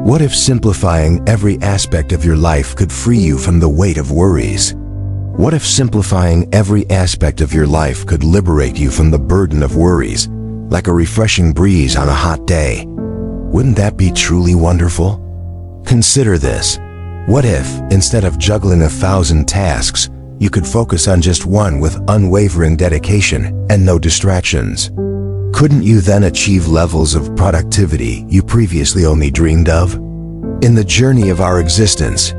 What if simplifying every aspect of your life could free you from the weight of worries? What if simplifying every aspect of your life could liberate you from the burden of worries, like a refreshing breeze on a hot day? Wouldn't that be truly wonderful? Consider this. What if, instead of juggling 1,000 tasks, you could focus on just one with unwavering dedication and no distractions? Couldn't you then achieve levels of productivity you previously only dreamed of? In the journey of our existence,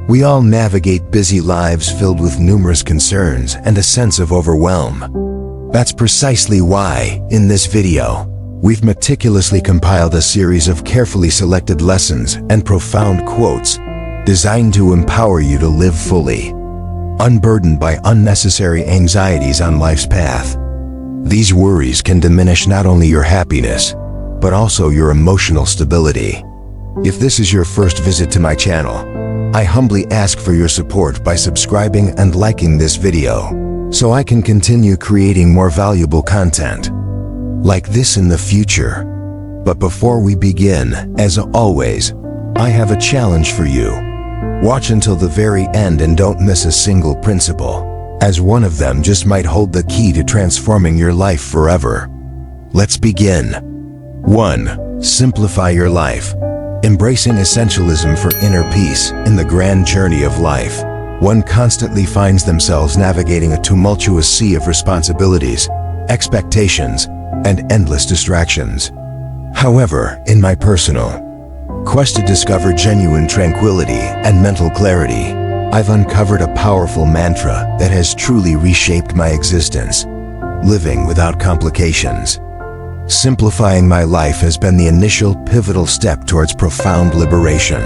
we all navigate busy lives filled with numerous concerns and a sense of overwhelm. That's precisely why, in this video, we've meticulously compiled a series of carefully selected lessons and profound quotes designed to empower you to live fully, unburdened by unnecessary anxieties on life's path. These worries can diminish not only your happiness, but also your emotional stability. If this is your first visit to my channel, I humbly ask for your support by subscribing and liking this video, so I can continue creating more valuable content like this in the future. But before we begin, as always, I have a challenge for you. Watch until the very end and don't miss a single principle, as one of them just might hold the key to transforming your life forever. Let's begin. 1. Simplify your life. Embracing essentialism for inner peace. In the grand journey of life, one constantly finds themselves navigating a tumultuous sea of responsibilities, expectations, and endless distractions. However, in my personal quest to discover genuine tranquility and mental clarity, I've uncovered a powerful mantra that has truly reshaped my existence: living without complications. Simplifying my life has been the initial pivotal step towards profound liberation.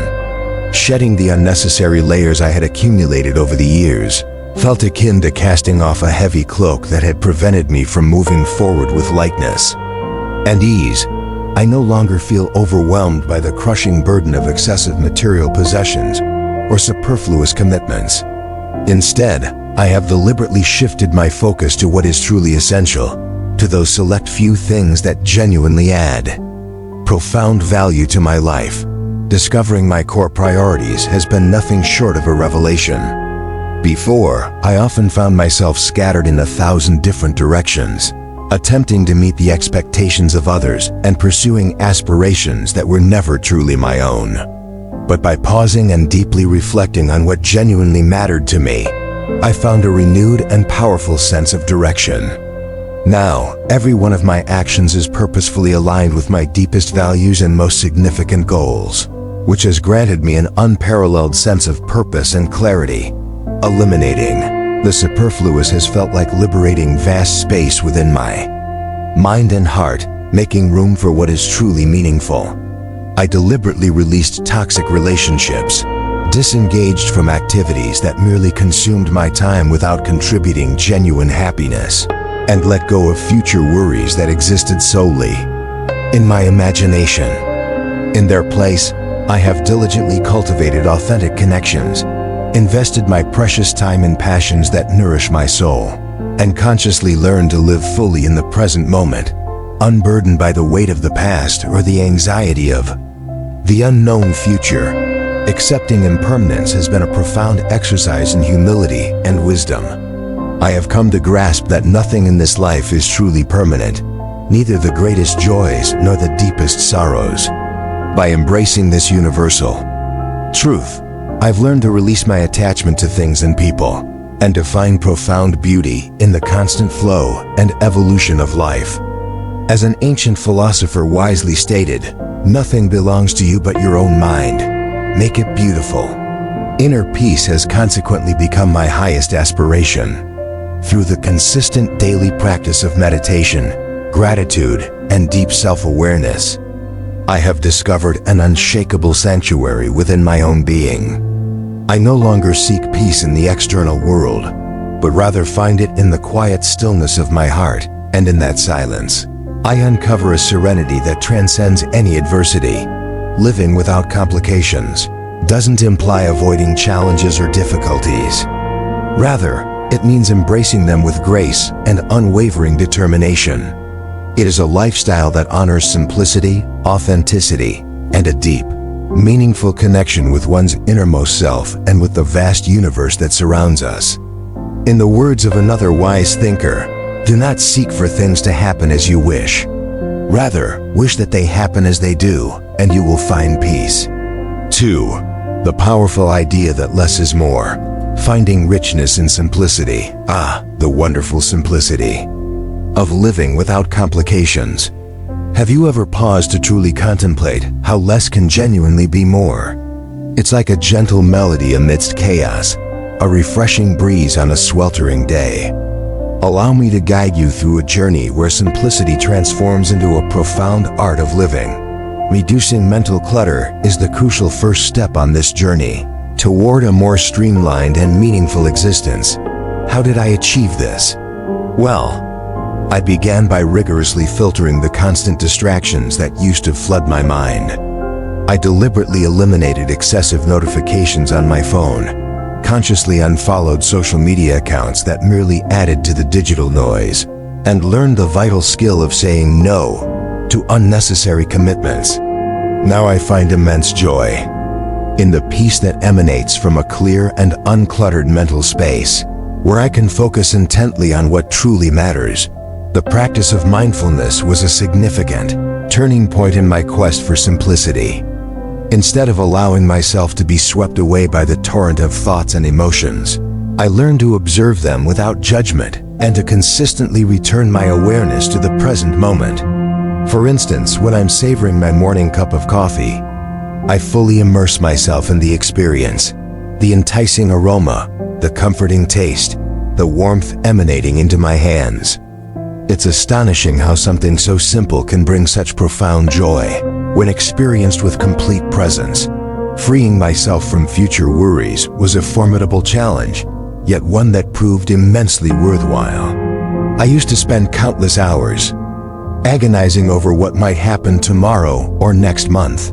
Shedding the unnecessary layers I had accumulated over the years felt akin to casting off a heavy cloak that had prevented me from moving forward with lightness and ease. I no longer feel overwhelmed by the crushing burden of excessive material possessions or superfluous commitments. Instead, I have deliberately shifted my focus to what is truly essential, to those select few things that genuinely add profound value to my life. Discovering my core priorities has been nothing short of a revelation. Before, I often found myself scattered in 1,000 different directions, attempting to meet the expectations of others and pursuing aspirations that were never truly my own. But by pausing and deeply reflecting on what genuinely mattered to me, I found a renewed and powerful sense of direction. Now, every one of my actions is purposefully aligned with my deepest values and most significant goals, which has granted me an unparalleled sense of purpose and clarity. Eliminating the superfluous has felt like liberating vast space within my mind and heart, making room for what is truly meaningful. I deliberately released toxic relationships, disengaged from activities that merely consumed my time without contributing genuine happiness, and let go of future worries that existed solely in my imagination. In their place, I have diligently cultivated authentic connections, invested my precious time in passions that nourish my soul, and consciously learned to live fully in the present moment, unburdened by the weight of the past or the anxiety of the unknown future. Accepting impermanence has been a profound exercise in humility and wisdom. I have come to grasp that nothing in this life is truly permanent, neither the greatest joys nor the deepest sorrows. By embracing this universal truth, I've learned to release my attachment to things and people, and to find profound beauty in the constant flow and evolution of life. As an ancient philosopher wisely stated, "Nothing belongs to you but your own mind. Make it beautiful." Inner peace has consequently become my highest aspiration. Through the consistent daily practice of meditation, gratitude, and deep self-awareness, I have discovered an unshakable sanctuary within my own being. I no longer seek peace in the external world, but rather find it in the quiet stillness of my heart, and in that silence, I uncover a serenity that transcends any adversity. Living without complications doesn't imply avoiding challenges or difficulties. Rather, it means embracing them with grace and unwavering determination. It is a lifestyle that honors simplicity, authenticity, and a deep meaningful connection with one's innermost self and with the vast universe that surrounds us. In the words of another wise thinker, do not seek for things to happen as you wish. Rather, wish that they happen as they do, and you will find peace. 2. The powerful idea that less is more. Finding richness in simplicity. The wonderful simplicity of living without complications. Have you ever paused to truly contemplate how less can genuinely be more? It's like a gentle melody amidst chaos, a refreshing breeze on a sweltering day. Allow me to guide you through a journey where simplicity transforms into a profound art of living. Reducing mental clutter is the crucial first step on this journey toward a more streamlined and meaningful existence. How did I achieve this? Well, I began by rigorously filtering the constant distractions that used to flood my mind. I deliberately eliminated excessive notifications on my phone, consciously unfollowed social media accounts that merely added to the digital noise, and learned the vital skill of saying no to unnecessary commitments. Now I find immense joy in the peace that emanates from a clear and uncluttered mental space, where I can focus intently on what truly matters. The practice of mindfulness was a significant turning point in my quest for simplicity. Instead of allowing myself to be swept away by the torrent of thoughts and emotions, I learned to observe them without judgment and to consistently return my awareness to the present moment. For instance, when I'm savoring my morning cup of coffee, I fully immerse myself in the experience, the enticing aroma, the comforting taste, the warmth emanating into my hands. It's astonishing how something so simple can bring such profound joy when experienced with complete presence. Freeing myself from future worries was a formidable challenge, yet one that proved immensely worthwhile. I used to spend countless hours agonizing over what might happen tomorrow or next month.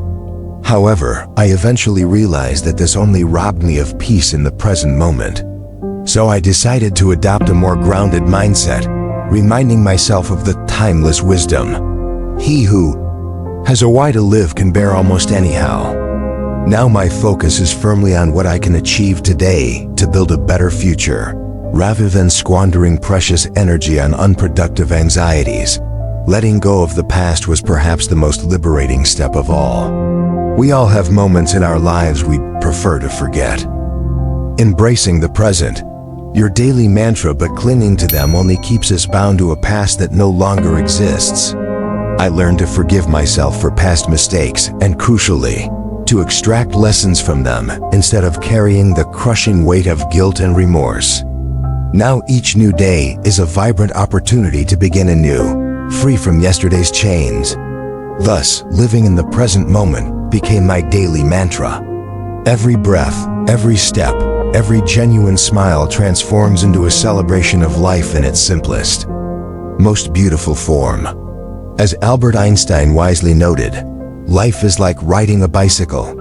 However, I eventually realized that this only robbed me of peace in the present moment. So I decided to adopt a more grounded mindset, reminding myself of the timeless wisdom. He who has a why to live can bear almost anyhow. Now my focus is firmly on what I can achieve today to build a better future, rather than squandering precious energy on unproductive anxieties. Letting go of the past was perhaps the most liberating step of all. We all have moments in our lives we prefer to forget. Embracing the present, your daily mantra, but clinging to them only keeps us bound to a past that no longer exists. I learned to forgive myself for past mistakes and, crucially, to extract lessons from them instead of carrying the crushing weight of guilt and remorse. Now each new day is a vibrant opportunity to begin anew, free from yesterday's chains. Thus, living in the present moment became my daily mantra. Every breath, every step, every genuine smile transforms into a celebration of life in its simplest, most beautiful form. As Albert Einstein wisely noted, life is like riding a bicycle.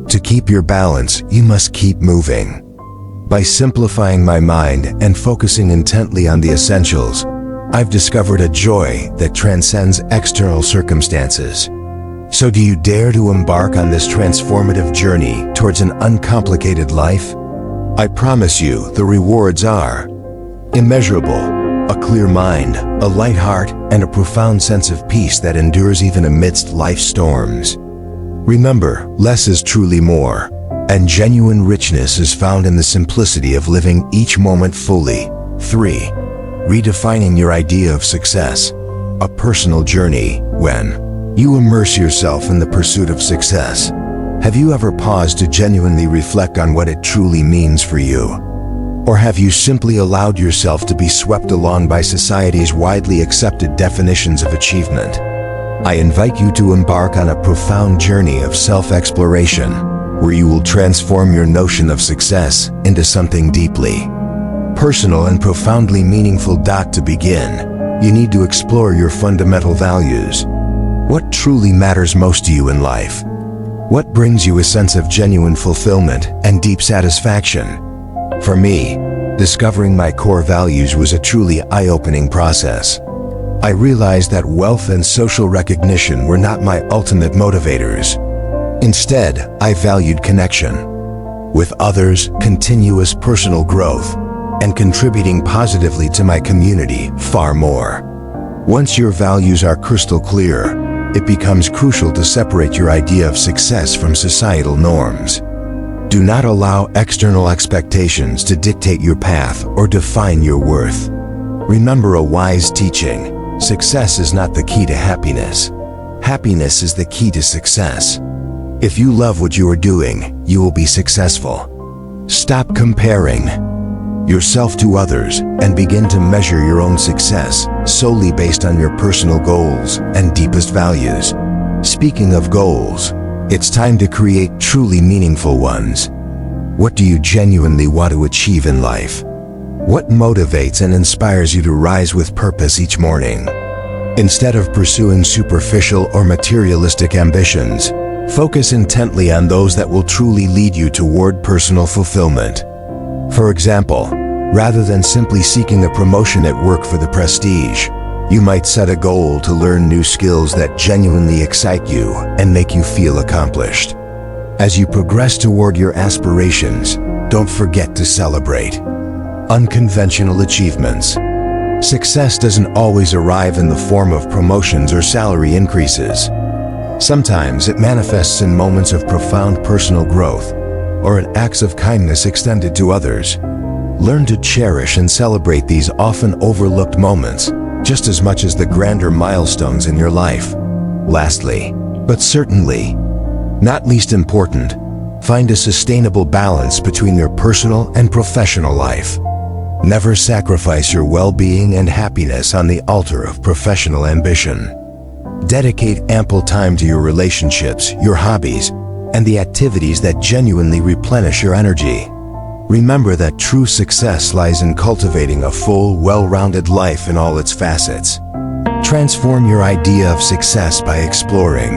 To keep your balance, you must keep moving. By simplifying my mind and focusing intently on the essentials, I've discovered a joy that transcends external circumstances. So do you dare to embark on this transformative journey towards an uncomplicated life? I promise you the rewards are immeasurable. A clear mind, a light heart, and a profound sense of peace that endures even amidst life's storms. Remember, less is truly more, and genuine richness is found in the simplicity of living each moment fully. 3. Redefining your idea of success. A personal journey. When you immerse yourself in the pursuit of success, have you ever paused to genuinely reflect on what it truly means for you? Or have you simply allowed yourself to be swept along by society's widely accepted definitions of achievement? I invite you to embark on a profound journey of self-exploration, where you will transform your notion of success into something deeply personal and profoundly meaningful. To begin, you need to explore your fundamental values. What truly matters most to you in life? What brings you a sense of genuine fulfillment and deep satisfaction? For me, discovering my core values was a truly eye-opening process. I realized that wealth and social recognition were not my ultimate motivators. Instead, I valued connection with others, continuous personal growth, and contributing positively to my community far more. Once your values are crystal clear, it becomes crucial to separate your idea of success from societal norms. Do not allow external expectations to dictate your path or define your worth. Remember a wise teaching: success is not the key to happiness. Happiness is the key to success. If you love what you are doing, you will be successful. Stop comparing yourself to others and begin to measure your own success solely based on your personal goals and deepest values. Speaking of goals, it's time to create truly meaningful ones. What do you genuinely want to achieve in life? What motivates and inspires you to rise with purpose each morning? Instead of pursuing superficial or materialistic ambitions, focus intently on those that will truly lead you toward personal fulfillment. For example, rather than simply seeking a promotion at work for the prestige, you might set a goal to learn new skills that genuinely excite you and make you feel accomplished. As you progress toward your aspirations, don't forget to celebrate unconventional achievements. Success doesn't always arrive in the form of promotions or salary increases. Sometimes it manifests in moments of profound personal growth or in acts of kindness extended to others. Learn to cherish and celebrate these often overlooked moments just as much as the grander milestones in your life. Lastly, but certainly not least important, find a sustainable balance between your personal and professional life. Never sacrifice your well-being and happiness on the altar of professional ambition. Dedicate ample time to your relationships, your hobbies, and the activities that genuinely replenish your energy. Remember that true success lies in cultivating a full, well-rounded life in all its facets. Transform your idea of success by exploring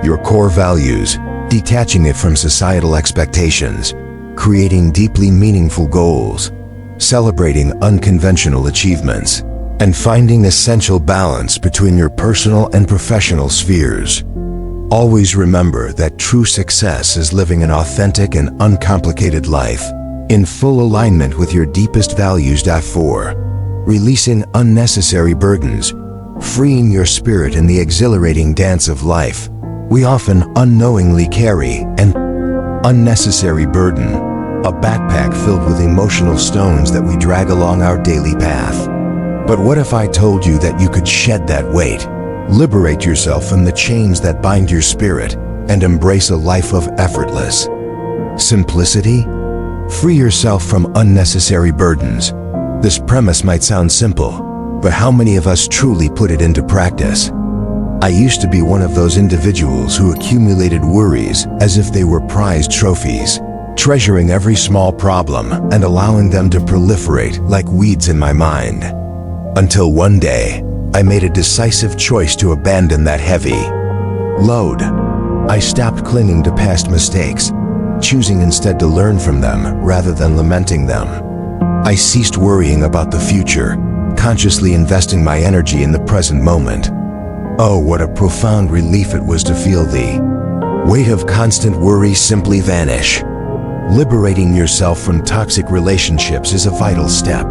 your core values, detaching it from societal expectations, creating deeply meaningful goals, celebrating unconventional achievements, and finding essential balance between your personal and professional spheres. Always remember that true success is living an authentic and uncomplicated life, in full alignment with your deepest values. 4. Releasing unnecessary burdens, freeing your spirit in the exhilarating dance of life. We often unknowingly carry an unnecessary burden, a backpack filled with emotional stones that we drag along our daily path. But what if I told you that you could shed that weight, liberate yourself from the chains that bind your spirit, and embrace a life of effortless simplicity? Free yourself from unnecessary burdens. This premise might sound simple, but how many of us truly put it into practice? I used to be one of those individuals who accumulated worries as if they were prized trophies, treasuring every small problem and allowing them to proliferate like weeds in my mind. Until one day, I made a decisive choice to abandon that heavy load. I stopped clinging to past mistakes, choosing instead to learn from them rather than lamenting them. I ceased worrying about the future, consciously investing my energy in the present moment. Oh, what a profound relief it was to feel the weight of constant worry simply vanish. Liberating yourself from toxic relationships is a vital step.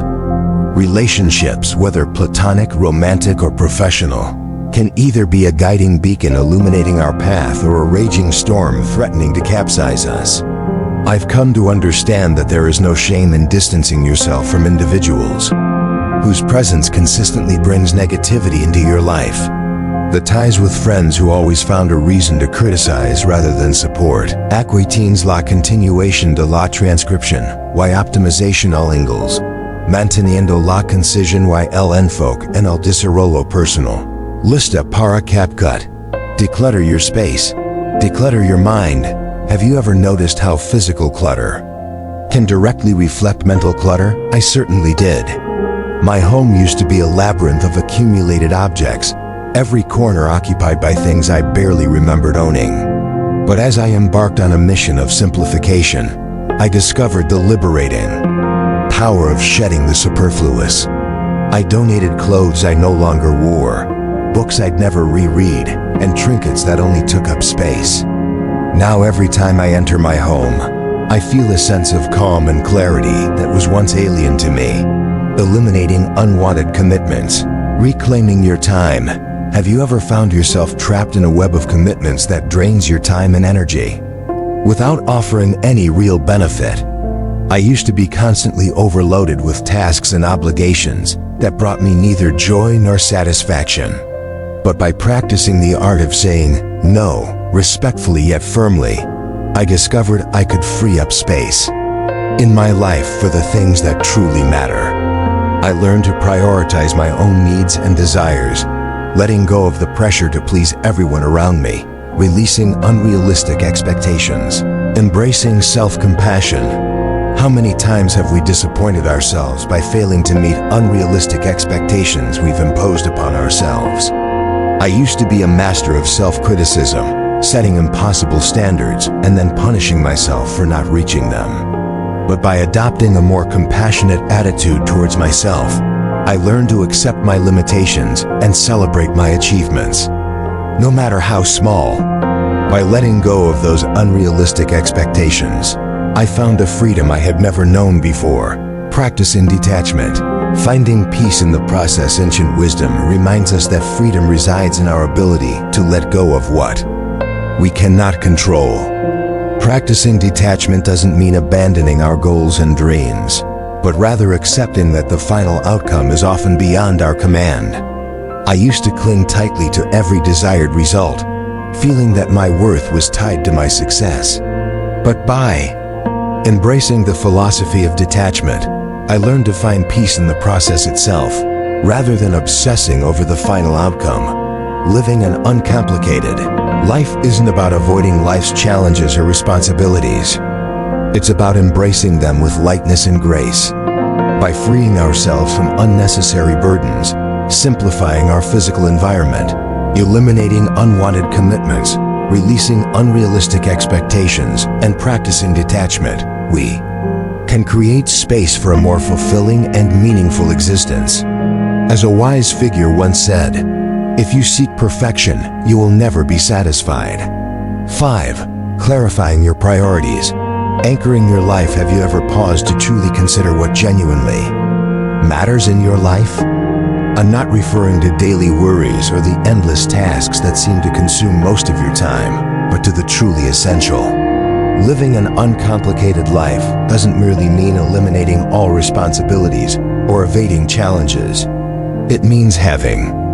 Relationships, whether platonic, romantic, or professional, can either be a guiding beacon illuminating our path or a raging storm threatening to capsize us. I've come to understand that there is no shame in distancing yourself from individuals whose presence consistently brings negativity into your life. The ties with friends who always found a reason to criticize rather than support. Aquatines la continuation de la transcription, y optimization al ingles. Manteniendo la concisión y el enfoque en el desarrollo personal. Lista para CapCut. Declutter your space. Declutter your mind. Have you ever noticed how physical clutter can directly reflect mental clutter? I certainly did. My home used to be a labyrinth of accumulated objects, every corner occupied by things I barely remembered owning. But as I embarked on a mission of simplification, I discovered the liberating power of shedding the superfluous. I donated clothes I no longer wore, books I'd never reread, and trinkets that only took up space. Now every time I enter my home, I feel a sense of calm and clarity that was once alien to me. Eliminating unwanted commitments. Reclaiming your time. Have you ever found yourself trapped in a web of commitments that drains your time and energy without offering any real benefit? I used to be constantly overloaded with tasks and obligations that brought me neither joy nor satisfaction. But by practicing the art of saying no, respectfully yet firmly, I discovered I could free up space in my life for the things that truly matter. I learned to prioritize my own needs and desires, letting go of the pressure to please everyone around me, releasing unrealistic expectations, embracing self-compassion. How many times have we disappointed ourselves by failing to meet unrealistic expectations we've imposed upon ourselves? I used to be a master of self-criticism, setting impossible standards and then punishing myself for not reaching them. But by adopting a more compassionate attitude towards myself, I learned to accept my limitations and celebrate my achievements, no matter how small. By letting go of those unrealistic expectations, I found a freedom I had never known before. Practicing detachment. Finding peace in the process. Ancient wisdom reminds us that freedom resides in our ability to let go of what we cannot control. Practicing detachment doesn't mean abandoning our goals and dreams, but rather accepting that the final outcome is often beyond our command. I used to cling tightly to every desired result, feeling that my worth was tied to my success. But by embracing the philosophy of detachment, I learned to find peace in the process itself, rather than obsessing over the final outcome. Living an uncomplicated life isn't about avoiding life's challenges or responsibilities. It's about embracing them with lightness and grace. By freeing ourselves from unnecessary burdens, simplifying our physical environment, eliminating unwanted commitments, releasing unrealistic expectations, and practicing detachment, we can create space for a more fulfilling and meaningful existence. As a wise figure once said, if you seek perfection, you will never be satisfied. 5. Clarifying your priorities. Anchoring your life. Have you ever paused to truly consider what genuinely matters in your life? I'm not referring to daily worries or the endless tasks that seem to consume most of your time, but to the truly essential. Living an uncomplicated life doesn't merely mean eliminating all responsibilities or evading challenges. It means having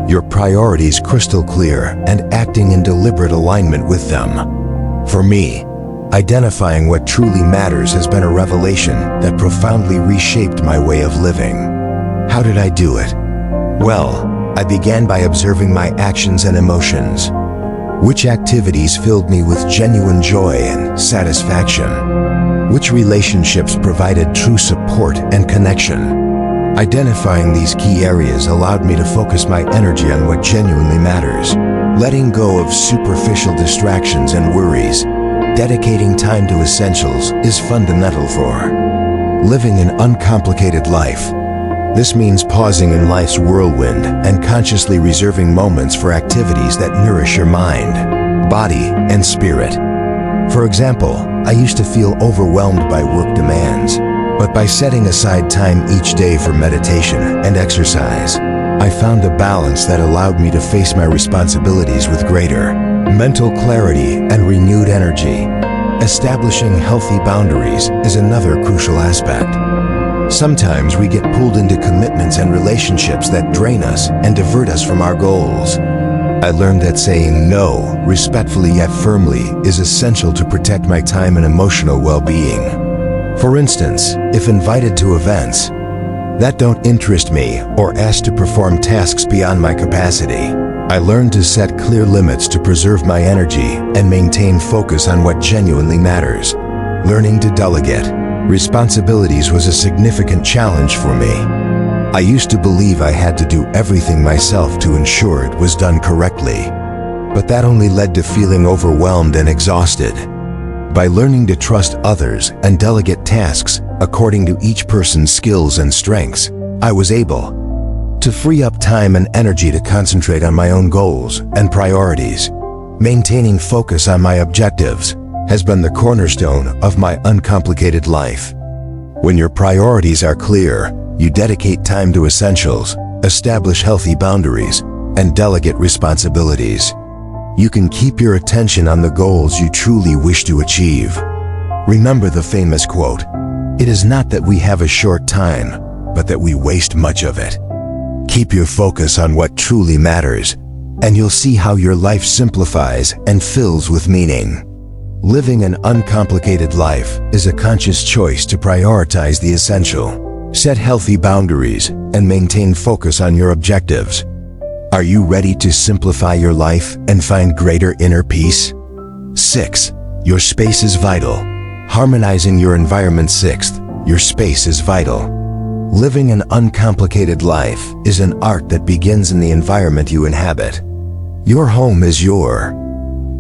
your priorities crystal clear and acting in deliberate alignment with them. For me, identifying what truly matters has been a revelation that profoundly reshaped my way of living. How did I do it? Well, I began by observing my actions and emotions. Which activities filled me with genuine joy and satisfaction? Which relationships provided true support and connection? Identifying these key areas allowed me to focus my energy on what genuinely matters. Letting go of superficial distractions and worries, dedicating time to essentials is fundamental for living an uncomplicated life. This means pausing in life's whirlwind and consciously reserving moments for activities that nourish your mind, body, and spirit. For example, I used to feel overwhelmed by work demands, but by setting aside time each day for meditation and exercise, I found a balance that allowed me to face my responsibilities with greater mental clarity and renewed energy. Establishing healthy boundaries is another crucial aspect. Sometimes we get pulled into commitments and relationships that drain us and divert us from our goals. I learned that saying no, respectfully yet firmly, is essential to protect my time and emotional well-being. For instance, if invited to events that don't interest me or asked to perform tasks beyond my capacity, I learned to set clear limits to preserve my energy and maintain focus on what genuinely matters. Learning to delegate responsibilities was a significant challenge for me. I used to believe I had to do everything myself to ensure it was done correctly, but that only led to feeling overwhelmed and exhausted. By learning to trust others and delegate tasks according to each person's skills and strengths, I was able to free up time and energy to concentrate on my own goals and priorities. Maintaining focus on my objectives has been the cornerstone of my uncomplicated life. When your priorities are clear, you dedicate time to essentials, establish healthy boundaries, and delegate responsibilities. You can keep your attention on the goals you truly wish to achieve. Remember the famous quote, "It is not that we have a short time, but that we waste much of it." Keep your focus on what truly matters, and you'll see how your life simplifies and fills with meaning. Living an uncomplicated life is a conscious choice to prioritize the essential, set healthy boundaries, and maintain focus on your objectives. Are you ready to simplify your life and find greater inner peace? 6. Your space is vital. Harmonizing your environment. 6th, your space is vital. Living an uncomplicated life is an art that begins in the environment you inhabit. Your home is your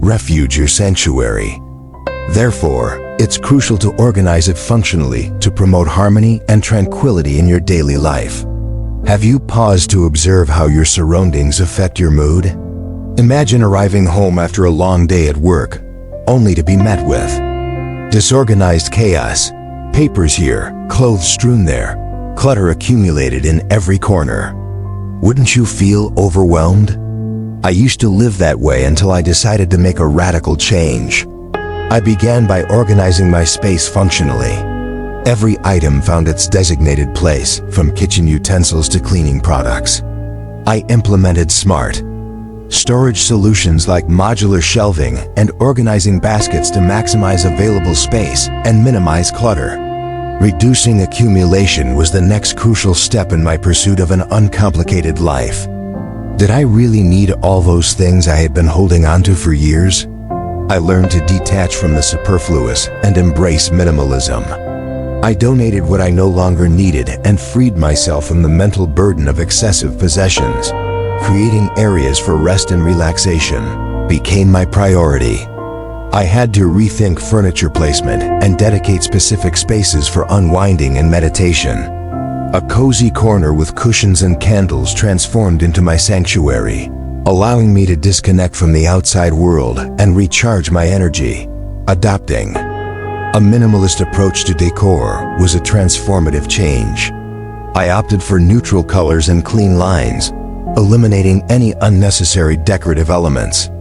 refuge, your sanctuary. Therefore, it's crucial to organize it functionally to promote harmony and tranquility in your daily life. Have you paused to observe how your surroundings affect your mood? Imagine arriving home after a long day at work, only to be met with disorganized chaos, papers here, clothes strewn there, clutter accumulated in every corner. Wouldn't you feel overwhelmed? I used to live that way until I decided to make a radical change. I began by organizing my space functionally. Every item found its designated place, from kitchen utensils to cleaning products. I implemented smart storage solutions like modular shelving and organizing baskets to maximize available space and minimize clutter. Reducing accumulation was the next crucial step in my pursuit of an uncomplicated life. Did I really need all those things I had been holding onto for years? I learned to detach from the superfluous and embrace minimalism. I donated what I no longer needed and freed myself from the mental burden of excessive possessions. Creating areas for rest and relaxation became my priority. I had to rethink furniture placement and dedicate specific spaces for unwinding and meditation. A cozy corner with cushions and candles transformed into my sanctuary, allowing me to disconnect from the outside world and recharge my energy. Adopting a minimalist approach to decor was a transformative change. I opted for neutral colors and clean lines, eliminating any unnecessary decorative elements.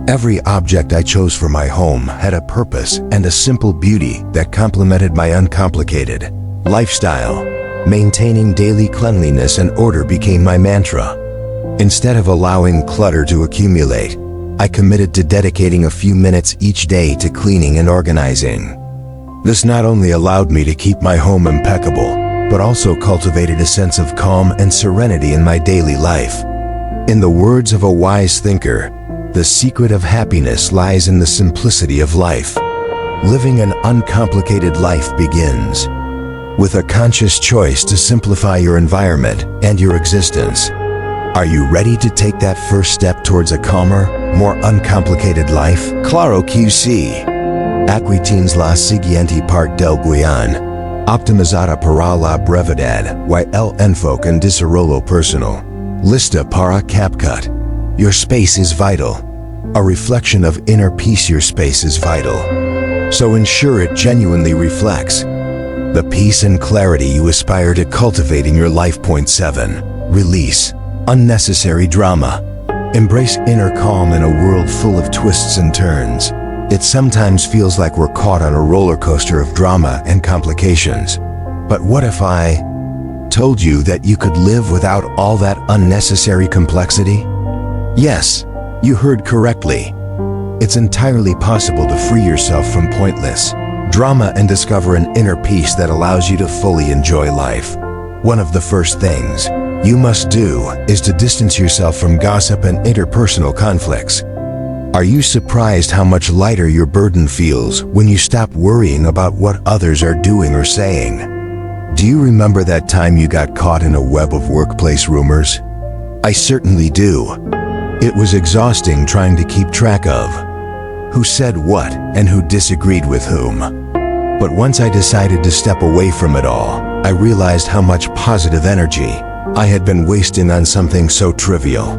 Every object I chose for my home had a purpose and a simple beauty that complemented my uncomplicated lifestyle. Maintaining daily cleanliness and order became my mantra. Instead of allowing clutter to accumulate, I committed to dedicating a few minutes each day to cleaning and organizing. This not only allowed me to keep my home impeccable, but also cultivated a sense of calm and serenity in my daily life. In the words of a wise thinker, the secret of happiness lies in the simplicity of life. Living an uncomplicated life begins with a conscious choice to simplify your environment and your existence. Are you ready to take that first step towards a calmer, more uncomplicated life? Claro que sí. Aquí tienes la siguiente parte del guión. Optimizada para la brevedad y el enfoque en desarrollo personal. Lista para CapCut. Your space is vital. A reflection of inner peace. Your space is vital. So ensure it genuinely reflects the peace and clarity you aspire to cultivate in your life. Point 7. Release unnecessary drama. Embrace inner calm in a world full of twists and turns. It sometimes feels like we're caught on a roller coaster of drama and complications. But what if I told you that you could live without all that unnecessary complexity? Yes, you heard correctly. It's entirely possible to free yourself from pointless drama and discover an inner peace that allows you to fully enjoy life. One of the first things you must do is to distance yourself from gossip and interpersonal conflicts. Are you surprised how much lighter your burden feels when you stop worrying about what others are doing or saying? Do you remember that time you got caught in a web of workplace rumors? I certainly do. It was exhausting trying to keep track of who said what and who disagreed with whom. But once I decided to step away from it all, I realized how much positive energy I had been wasting on something so trivial.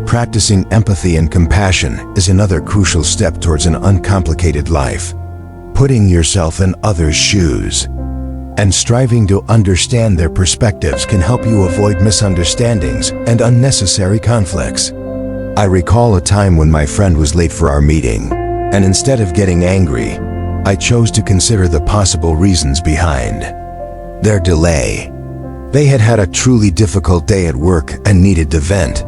Practicing empathy and compassion is another crucial step towards an uncomplicated life. Putting yourself in others' shoes and striving to understand their perspectives can help you avoid misunderstandings and unnecessary conflicts. I recall a time when my friend was late for our meeting, and instead of getting angry, I chose to consider the possible reasons behind their delay. They had had a truly difficult day at work and needed to vent.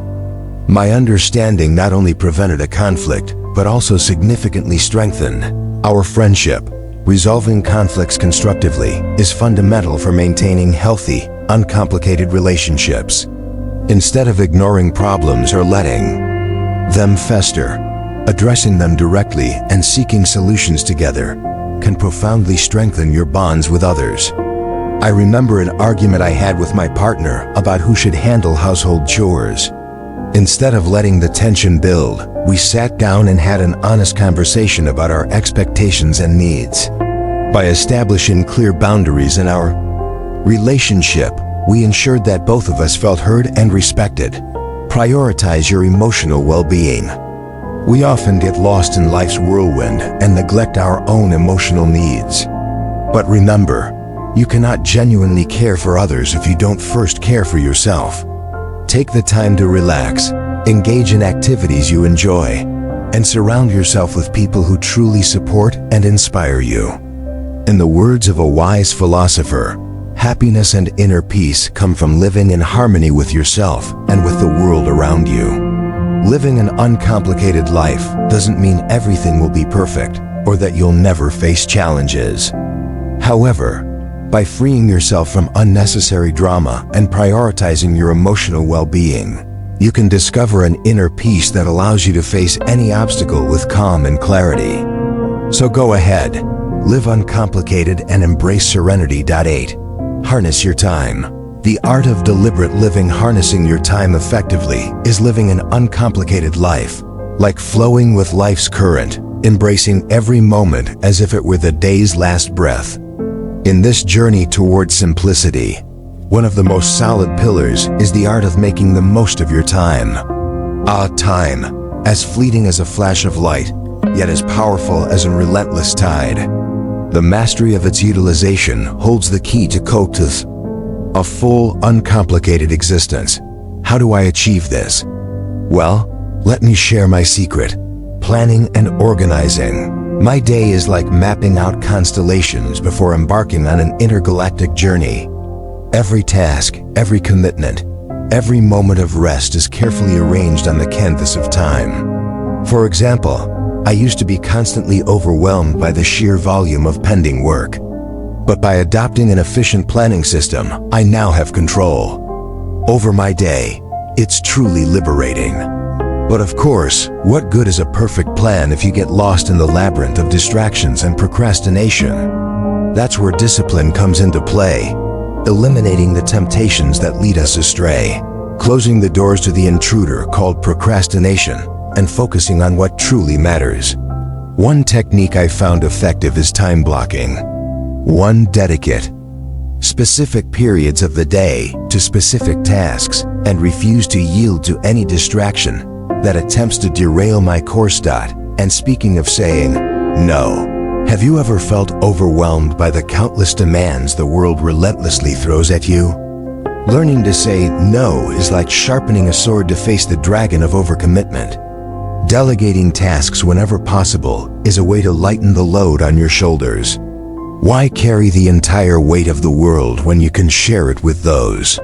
My understanding not only prevented a conflict, but also significantly strengthened our friendship. Resolving conflicts constructively is fundamental for maintaining healthy, uncomplicated relationships. Instead of ignoring problems or letting them fester, addressing them directly and seeking solutions together can profoundly strengthen your bonds with others. I remember an argument I had with my partner about who should handle household chores. Instead of letting the tension build, we sat down and had an honest conversation about our expectations and needs. By establishing clear boundaries in our relationship, we ensured that both of us felt heard and respected. Prioritize your emotional well-being. We often get lost in life's whirlwind and neglect our own emotional needs. But remember, you cannot genuinely care for others if you don't first care for yourself. Take the time to relax, engage in activities you enjoy, and surround yourself with people who truly support and inspire you. In the words of a wise philosopher, happiness and inner peace come from living in harmony with yourself and with the world around you. Living an uncomplicated life doesn't mean everything will be perfect or that you'll never face challenges. However, by freeing yourself from unnecessary drama and prioritizing your emotional well-being, you can discover an inner peace that allows you to face any obstacle with calm and clarity. So go ahead, live uncomplicated and embrace serenity. 8. Harness your time. The art of deliberate living. Harnessing your time effectively is living an uncomplicated life, like flowing with life's current, embracing every moment as if it were the day's last breath. In this journey toward simplicity, one of the most solid pillars is the art of making the most of your time. Time, as fleeting as a flash of light, yet as powerful as a relentless tide. The mastery of its utilization holds the key to cultivate a full, uncomplicated existence. How do I achieve this? Well, let me share my secret. Planning and organizing. My day is like mapping out constellations before embarking on an intergalactic journey. Every task, every commitment, every moment of rest is carefully arranged on the canvas of time. For example, I used to be constantly overwhelmed by the sheer volume of pending work. But by adopting an efficient planning system, I now have control over my day. It's truly liberating. But of course, what good is a perfect plan if you get lost in the labyrinth of distractions and procrastination? That's where discipline comes into play, eliminating the temptations that lead us astray, closing the doors to the intruder called procrastination, and focusing on what truly matters. One technique I found effective is time blocking. Dedicate specific periods of the day to specific tasks and refuse to yield to any distraction that attempts to derail my course. And speaking of saying no, have you ever felt overwhelmed by the countless demands the world relentlessly throws at you? Learning to say no is like sharpening a sword to face the dragon of overcommitment. Delegating tasks whenever possible is a way to lighten the load on your shoulders. Why carry the entire weight of the world when you can share it with those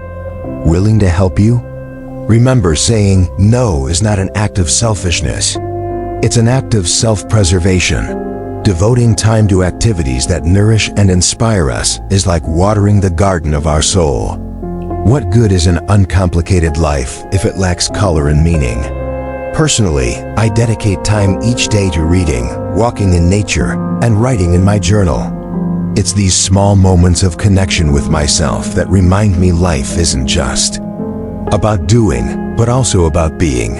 willing to help you? Remember, saying no is not an act of selfishness. It's an act of self-preservation. Devoting time to activities that nourish and inspire us is like watering the garden of our soul. What good is an uncomplicated life if it lacks color and meaning? Personally, I dedicate time each day to reading, walking in nature, and writing in my journal. It's these small moments of connection with myself that remind me life isn't just about doing, but also about being.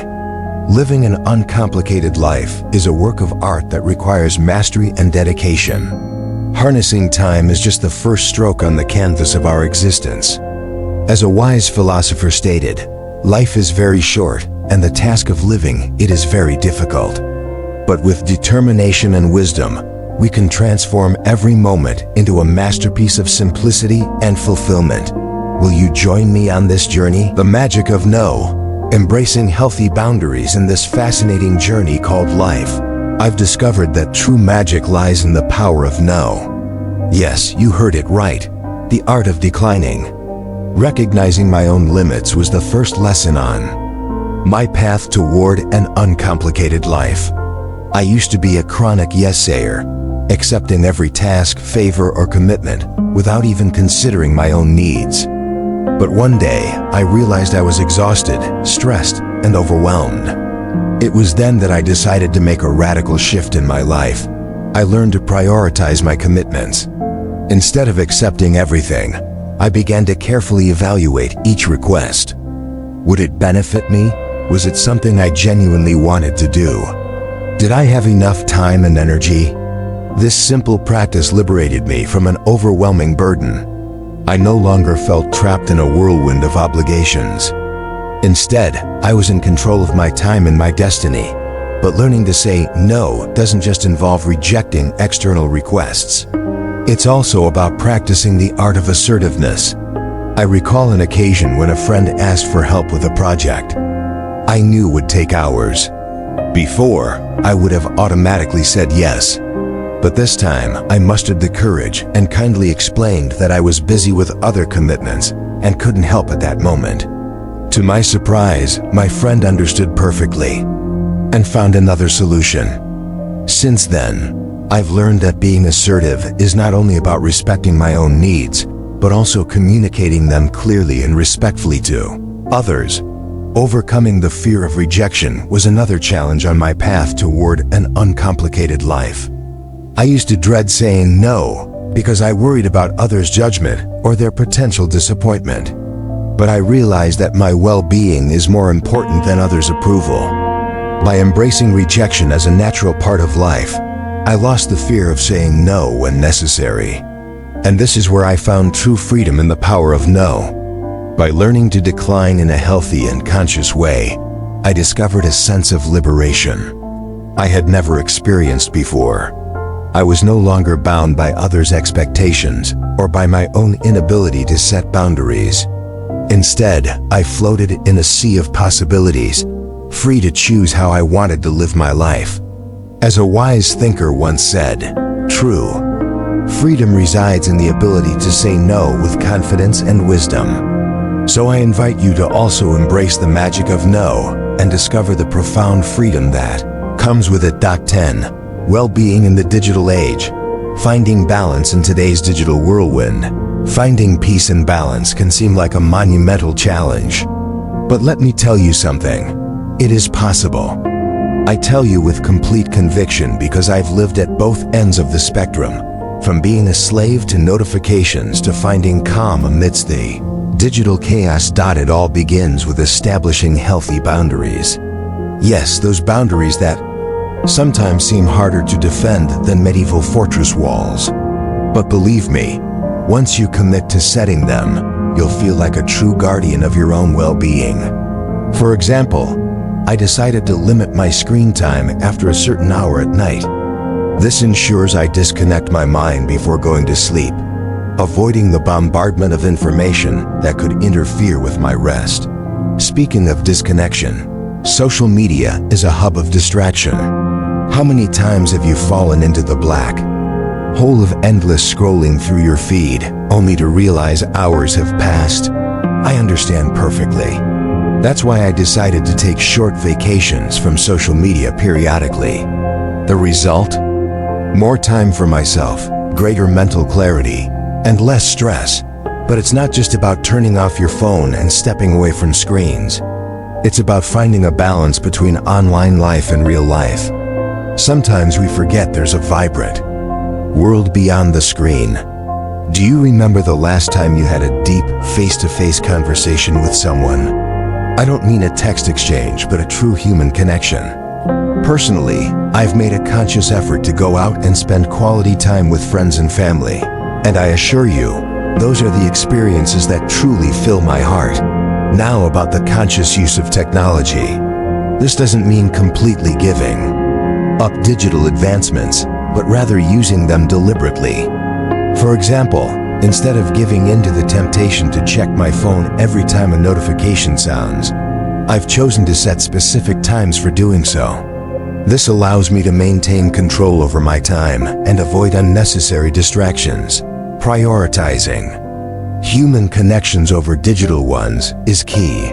Living an uncomplicated life is a work of art that requires mastery and dedication. Harnessing time is just the first stroke on the canvas of our existence. As a wise philosopher stated, life is very short, and the task of living it is very difficult. But with determination and wisdom, we can transform every moment into a masterpiece of simplicity and fulfillment. Will you join me on this journey? The magic of no, embracing healthy boundaries in this fascinating journey called life. I've discovered that true magic lies in the power of no. Yes, you heard it right. The art of declining. Recognizing my own limits was the first lesson on my path toward an uncomplicated life. I used to be a chronic yes-sayer, accepting every task, favor, or commitment without even considering my own needs. But one day, I realized I was exhausted, stressed, and overwhelmed. It was then that I decided to make a radical shift in my life. I learned to prioritize my commitments. Instead of accepting everything, I began to carefully evaluate each request. Would it benefit me? Was it something I genuinely wanted to do? Did I have enough time and energy? This simple practice liberated me from an overwhelming burden. I no longer felt trapped in a whirlwind of obligations. Instead, I was in control of my time and my destiny. But learning to say no doesn't just involve rejecting external requests. It's also about practicing the art of assertiveness. I recall an occasion when a friend asked for help with a project I knew would take hours. Before, I would have automatically said yes. But this time, I mustered the courage and kindly explained that I was busy with other commitments and couldn't help at that moment. To my surprise, my friend understood perfectly and found another solution. Since then, I've learned that being assertive is not only about respecting my own needs, but also communicating them clearly and respectfully to others. Overcoming the fear of rejection was another challenge on my path toward an uncomplicated life. I used to dread saying no because I worried about others' judgment or their potential disappointment. But I realized that my well-being is more important than others' approval. By embracing rejection as a natural part of life, I lost the fear of saying no when necessary. And this is where I found true freedom in the power of no. By learning to decline in a healthy and conscious way, I discovered a sense of liberation I had never experienced before. I was no longer bound by others' expectations or by my own inability to set boundaries. Instead, I floated in a sea of possibilities, free to choose how I wanted to live my life. As a wise thinker once said, true freedom resides in the ability to say no with confidence and wisdom. So I invite you to also embrace the magic of no and discover the profound freedom that comes with it. 10. Well-being in the digital age. Finding balance in today's digital whirlwind. Finding peace and balance can seem like a monumental challenge. But let me tell you something. It is possible. I tell you with complete conviction because I've lived at both ends of the spectrum, from being a slave to notifications to finding calm amidst the digital chaos. It all begins with establishing healthy boundaries. Yes, those boundaries that sometimes seem harder to defend than medieval fortress walls. But believe me, once you commit to setting them, you'll feel like a true guardian of your own well-being. For example, I decided to limit my screen time after a certain hour at night. This ensures I disconnect my mind before going to sleep, avoiding the bombardment of information that could interfere with my rest. Speaking of disconnection, social media is a hub of distraction. How many times have you fallen into the black hole of endless scrolling through your feed, only to realize hours have passed? I understand perfectly. That's why I decided to take short vacations from social media periodically. The result? More time for myself, greater mental clarity, and less stress. But it's not just about turning off your phone and stepping away from screens. It's about finding a balance between online life and real life. Sometimes we forget there's a vibrant world beyond the screen. Do you remember the last time you had a deep, face-to-face conversation with someone? I don't mean a text exchange, but a true human connection. Personally, I've made a conscious effort to go out and spend quality time with friends and family. And I assure you, those are the experiences that truly fill my heart. Now about the conscious use of technology. This doesn't mean completely giving up digital advancements, but rather using them deliberately. For example, instead of giving in to the temptation to check my phone every time a notification sounds, I've chosen to set specific times for doing so. This allows me to maintain control over my time and avoid unnecessary distractions. Prioritizing human connections over digital ones is key.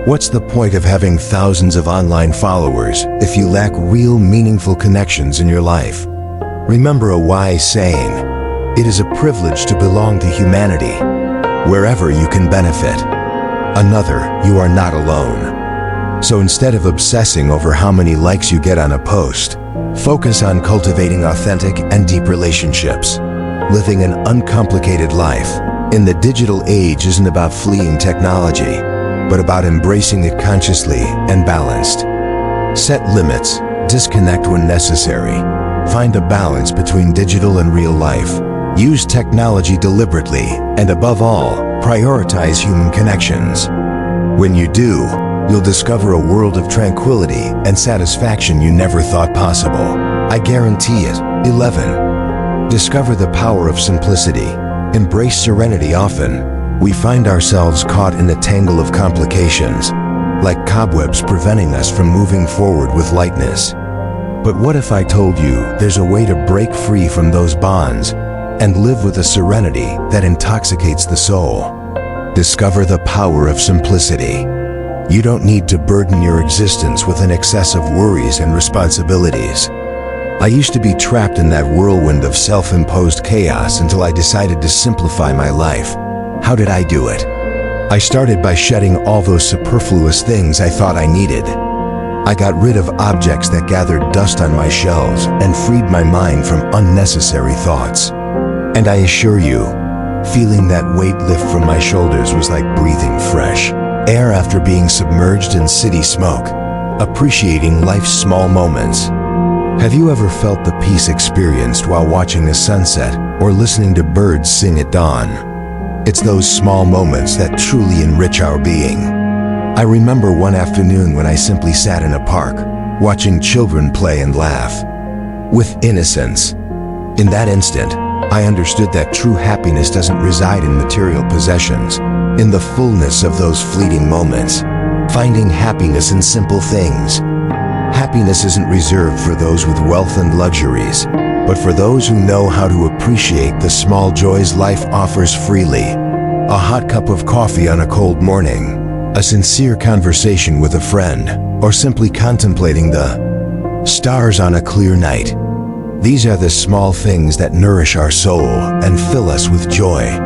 What's the point of having thousands of online followers if you lack real, meaningful connections in your life? Remember a wise saying: it is a privilege to belong to humanity. Wherever you can benefit another, you are not alone. So instead of obsessing over how many likes you get on a post, focus on cultivating authentic and deep relationships. Living an uncomplicated life in the digital age isn't about fleeing technology, but about embracing it consciously and balanced. Set limits, disconnect when necessary. Find a balance between digital and real life. Use technology deliberately, and above all, prioritize human connections. When you do, you'll discover a world of tranquility and satisfaction you never thought possible. I guarantee it. 11. Discover the power of simplicity. Embrace serenity. Often, we find ourselves caught in a tangle of complications, like cobwebs preventing us from moving forward with lightness. But what if I told you there's a way to break free from those bonds and live with a serenity that intoxicates the soul? Discover the power of simplicity. You don't need to burden your existence with an excess of worries and responsibilities. I used to be trapped in that whirlwind of self-imposed chaos until I decided to simplify my life. How did I do it? I started by shedding all those superfluous things I thought I needed. I got rid of objects that gathered dust on my shelves and freed my mind from unnecessary thoughts. And I assure you, feeling that weight lift from my shoulders was like breathing fresh air after being submerged in city smoke. Appreciating life's small moments. Have you ever felt the peace experienced while watching a sunset or listening to birds sing at dawn? It's those small moments that truly enrich our being. I remember one afternoon when I simply sat in a park, watching children play and laugh with innocence. In that instant, I understood that true happiness doesn't reside in material possessions, in the fullness of those fleeting moments. Finding happiness in simple things. Happiness isn't reserved for those with wealth and luxuries, but for those who know how to appreciate the small joys life offers freely. A hot cup of coffee on a cold morning, a sincere conversation with a friend, or simply contemplating the stars on a clear night. These are the small things that nourish our soul and fill us with joy.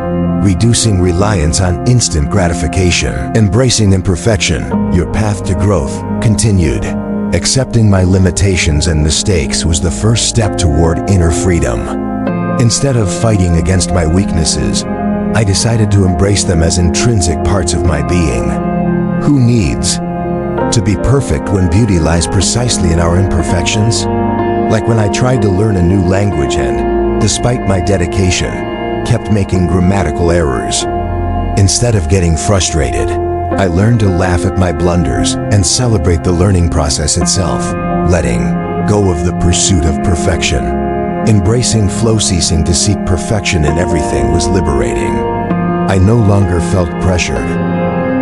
Reducing reliance on instant gratification. Embracing imperfection. Your path to growth continued. Accepting my limitations and mistakes was the first step toward inner freedom. Instead of fighting against my weaknesses, I decided to embrace them as intrinsic parts of my being. Who needs to be perfect when beauty lies precisely in our imperfections? Like when I tried to learn a new language and, despite my dedication, kept making grammatical errors. Instead of getting frustrated, I learned to laugh at my blunders and celebrate the learning process itself, letting go of the pursuit of perfection. Embracing flow. Ceasing to seek perfection in everything was liberating. I no longer felt pressured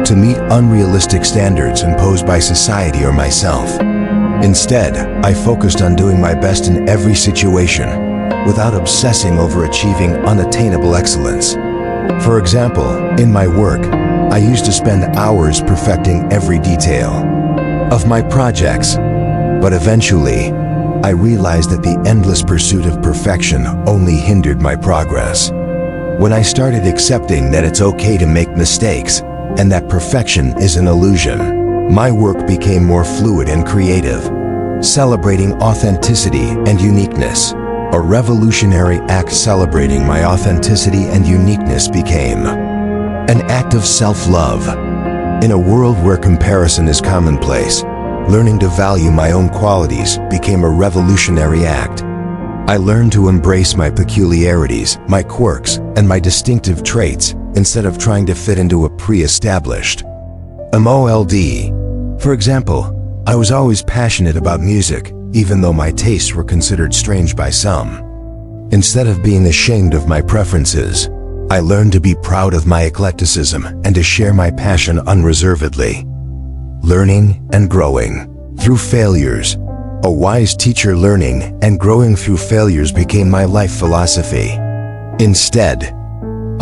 to meet unrealistic standards imposed by society or myself. Instead, I focused on doing my best in every situation, without obsessing over achieving unattainable excellence. For example, in my work, I used to spend hours perfecting every detail of my projects, but eventually, I realized that the endless pursuit of perfection only hindered my progress. When I started accepting that it's okay to make mistakes and that perfection is an illusion, my work became more fluid and creative. Celebrating authenticity and uniqueness. A revolutionary act. Celebrating my authenticity and uniqueness became an act of self-love. In a world where comparison is commonplace, learning to value my own qualities became a revolutionary act. I learned to embrace my peculiarities, my quirks, and my distinctive traits instead of trying to fit into a pre-established mold. For example, I was always passionate about music, even though my tastes were considered strange by some. Instead of being ashamed of my preferences, I learned to be proud of my eclecticism and to share my passion unreservedly. Learning and growing through failures. A wise teacher. Learning and growing through failures became my life philosophy. Instead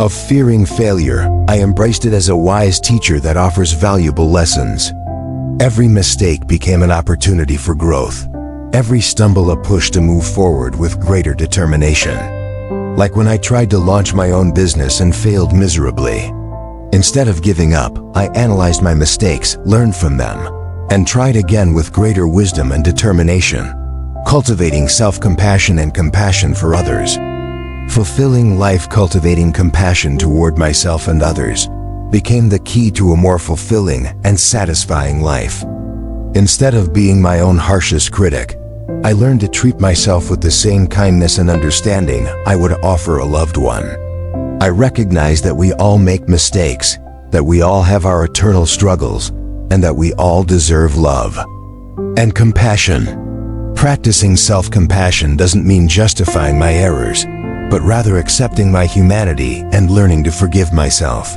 of fearing failure, I embraced it as a wise teacher that offers valuable lessons. Every mistake became an opportunity for growth. Every stumble a push to move forward with greater determination. Like when I tried to launch my own business and failed miserably. Instead of giving up, I analyzed my mistakes, learned from them, and tried again with greater wisdom and determination, cultivating self-compassion and compassion for others. Fulfilling life. Cultivating compassion toward myself and others became the key to a more fulfilling and satisfying life. Instead of being my own harshest critic, I learned to treat myself with the same kindness and understanding I would offer a loved one. I recognize that we all make mistakes, that we all have our eternal struggles, and that we all deserve love and compassion. Practicing self-compassion doesn't mean justifying my errors, but rather accepting my humanity and learning to forgive myself.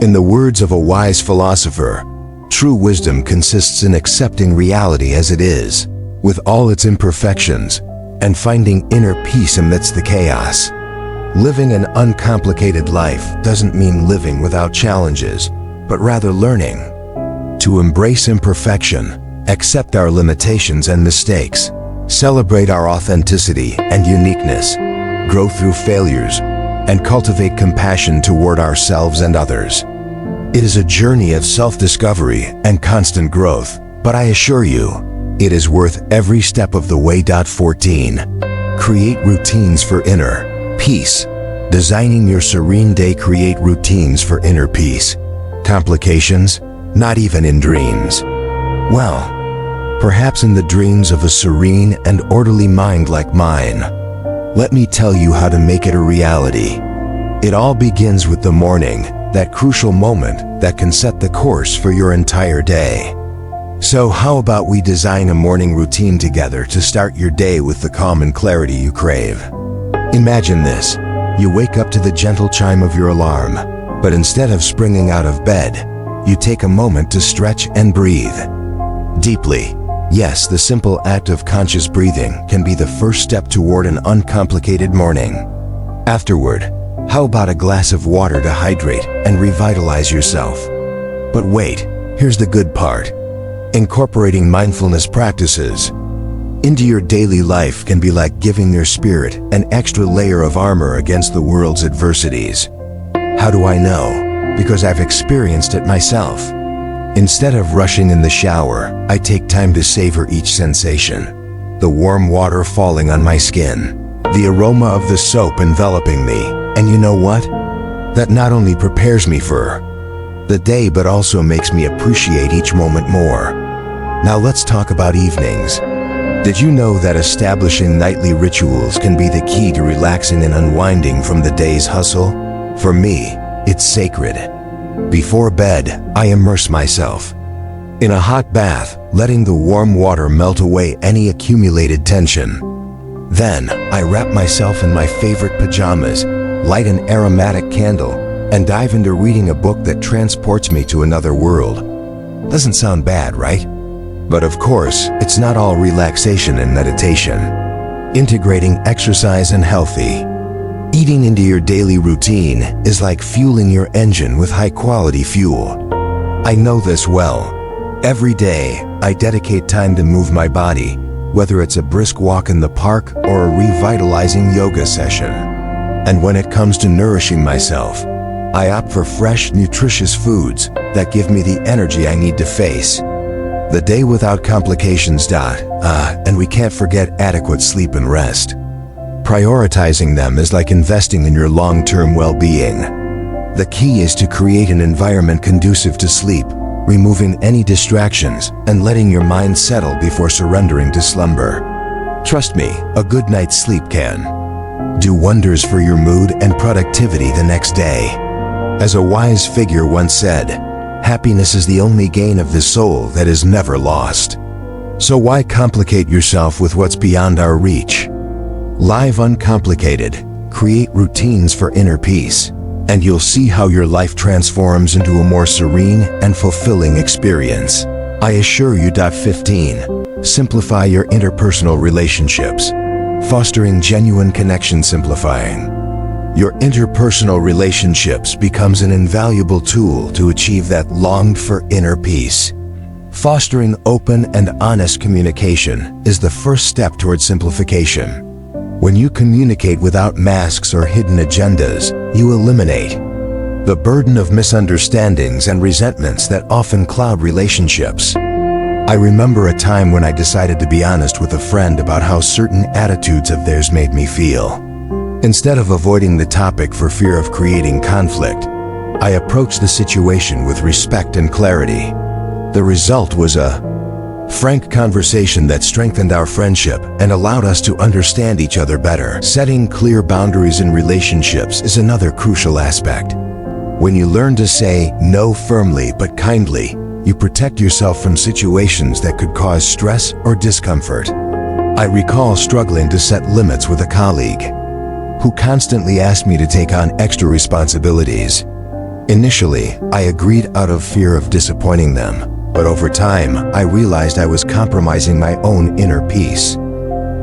In the words of a wise philosopher, true wisdom consists in accepting reality as it is, with all its imperfections, and finding inner peace amidst the chaos. Living an uncomplicated life doesn't mean living without challenges, but rather learning to embrace imperfection, accept our limitations and mistakes, celebrate our authenticity and uniqueness, grow through failures, and cultivate compassion toward ourselves and others. It is a journey of self-discovery and constant growth, but I assure you, it is worth every step of the way. 14. Create routines for inner peace. Designing your serene day. Create routines for inner peace. Complications? Not even in dreams. Well, perhaps in the dreams of a serene and orderly mind like mine. Let me tell you how to make it a reality. It all begins with the morning, that crucial moment that can set the course for your entire day. So how about we design a morning routine together to start your day with the calm and clarity you crave? Imagine this. You wake up to the gentle chime of your alarm, but instead of springing out of bed, you take a moment to stretch and breathe deeply. Yes, the simple act of conscious breathing can be the first step toward an uncomplicated morning. Afterward, how about a glass of water to hydrate and revitalize yourself? But wait, here's the good part. Incorporating mindfulness practices into your daily life can be like giving your spirit an extra layer of armor against the world's adversities. How do I know? Because I've experienced it myself. Instead of rushing in the shower, I take time to savor each sensation. The warm water falling on my skin, the aroma of the soap enveloping me, and you know what? That not only prepares me for the day but also makes me appreciate each moment more. Now let's talk about evenings. Did you know that establishing nightly rituals can be the key to relaxing and unwinding from the day's hustle? For me, it's sacred. Before bed, I immerse myself in a hot bath, letting the warm water melt away any accumulated tension. Then, I wrap myself in my favorite pajamas, light an aromatic candle, and dive into reading a book that transports me to another world. Doesn't sound bad, right? But of course, it's not all relaxation and meditation. Integrating exercise and healthy eating into your daily routine is like fueling your engine with high-quality fuel. I know this well. Every day, I dedicate time to move my body, whether it's a brisk walk in the park or a revitalizing yoga session. And when it comes to nourishing myself, I opt for fresh, nutritious foods that give me the energy I need to face the day without complications. And we can't forget adequate sleep and rest. Prioritizing them is like investing in your long-term well-being. The key is to create an environment conducive to sleep, removing any distractions and letting your mind settle before surrendering to slumber. Trust me, a good night's sleep can do wonders for your mood and productivity the next day. As a wise figure once said, "Happiness is the only gain of the soul that is never lost." So why complicate yourself with what's beyond our reach? Live uncomplicated, create routines for inner peace, and you'll see how your life transforms into a more serene and fulfilling experience. I assure you. 15. Simplify your interpersonal relationships. Fostering genuine connection. Simplifying your interpersonal relationships becomes an invaluable tool to achieve that longed-for inner peace. Fostering open and honest communication is the first step toward simplification. When you communicate without masks or hidden agendas, you eliminate the burden of misunderstandings and resentments that often cloud relationships. I remember a time when I decided to be honest with a friend about how certain attitudes of theirs made me feel. Instead of avoiding the topic for fear of creating conflict, I approached the situation with respect and clarity. The result was a frank conversation that strengthened our friendship and allowed us to understand each other better. Setting clear boundaries in relationships is another crucial aspect. When you learn to say no firmly but kindly, you protect yourself from situations that could cause stress or discomfort. I recall struggling to set limits with a colleague who constantly asked me to take on extra responsibilities. Initially, I agreed out of fear of disappointing them, but over time, I realized I was compromising my own inner peace.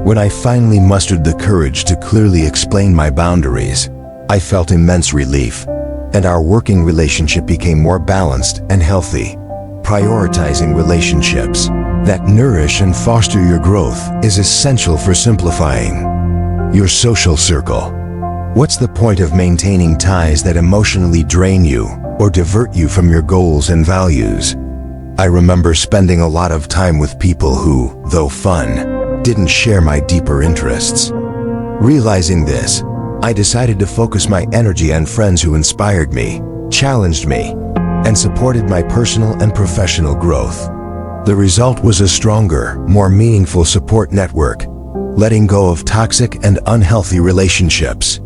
When I finally mustered the courage to clearly explain my boundaries, I felt immense relief, and our working relationship became more balanced and healthy. Prioritizing relationships that nourish and foster your growth is essential for simplifying your social circle. What's the point of maintaining ties that emotionally drain you or divert you from your goals and values? I remember spending a lot of time with people who, though fun, didn't share my deeper interests. Realizing this, I decided to focus my energy on friends who inspired me, challenged me, and supported my personal and professional growth. The result was a stronger, more meaningful support network. Letting go of toxic and unhealthy relationships